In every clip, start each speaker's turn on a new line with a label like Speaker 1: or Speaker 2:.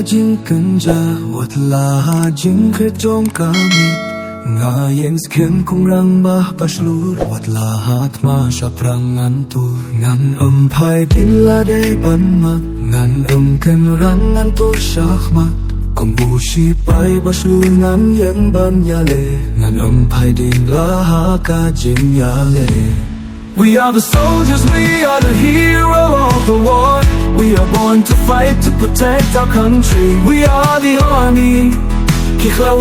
Speaker 1: hajingkan jawat la hajing Jong kami ieng kung rangbah paslur wat lahat masaprangan tu ngan pai din la de banmat ngan kynrandein tu shahmat kung busi pai paslur ngan ieng banyale ngan pai din la ka jingale. We are the soldiers, we are the hero of the war. We are born to fight, to protect our country. We are the army, Khla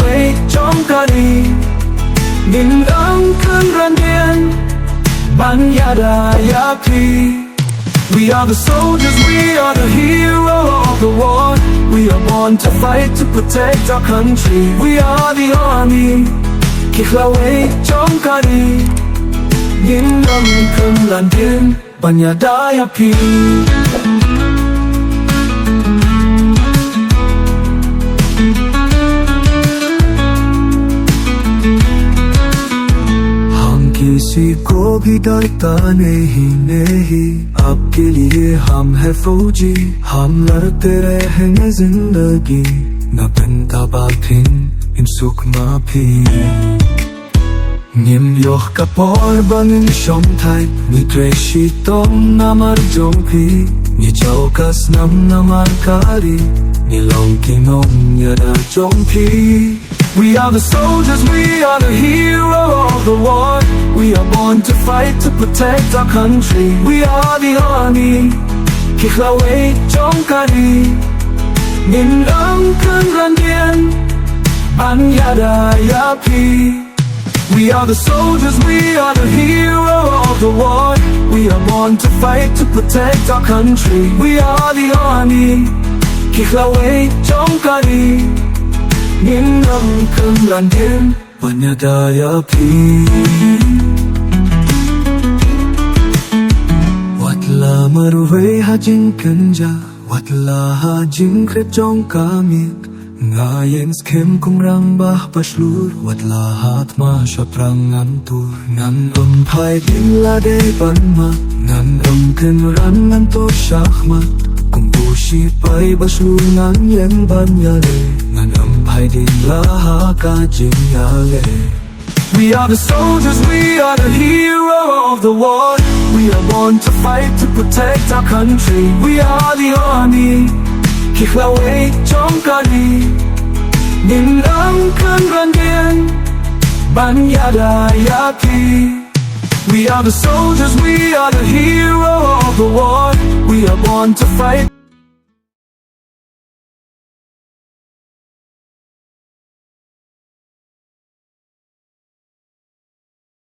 Speaker 1: Jong ngin kynrandein iada. We are the soldiers, we are the hero of the war. We are born to fight, to protect our country. We are the army, Khla Jong ngin kynrandein iada. किसी को भी डरता नहीं आपके लिए हम है फौजी हम लड़ते रहेंगे जिंदगी न बनता बाथिन इन सुख माफी ngim yoh kapor bangin shom thai ni treshi tom namar Jong ni chaukas namar kari ni long nong iada Jong. We are the soldiers, we are the hero of the war. We are born to fight, to protect our country. We are the army, Khla Jong ngin kynrandein iada. We are the soldiers, we are the hero of the war. We are born to fight, to protect our country. We are the army, Khla Jong ngin kynrandein iada. Wat la marway hajingkan wat la hajing Jong kami ieng kung rangbah paslur wat lahat masaprangan tu ngan pai din la de banmat ngan kynrandein tu shahmat kung busi pai paslur ngan ieng banyale ngan pai din la ka jingale. We are the soldiers, we are the hero of the war. We are born to fight, to protect our country. We are the army, Khla Jong ngin kynrandein iada. We are the soldiers, we are the hero of the war. We are born to fight.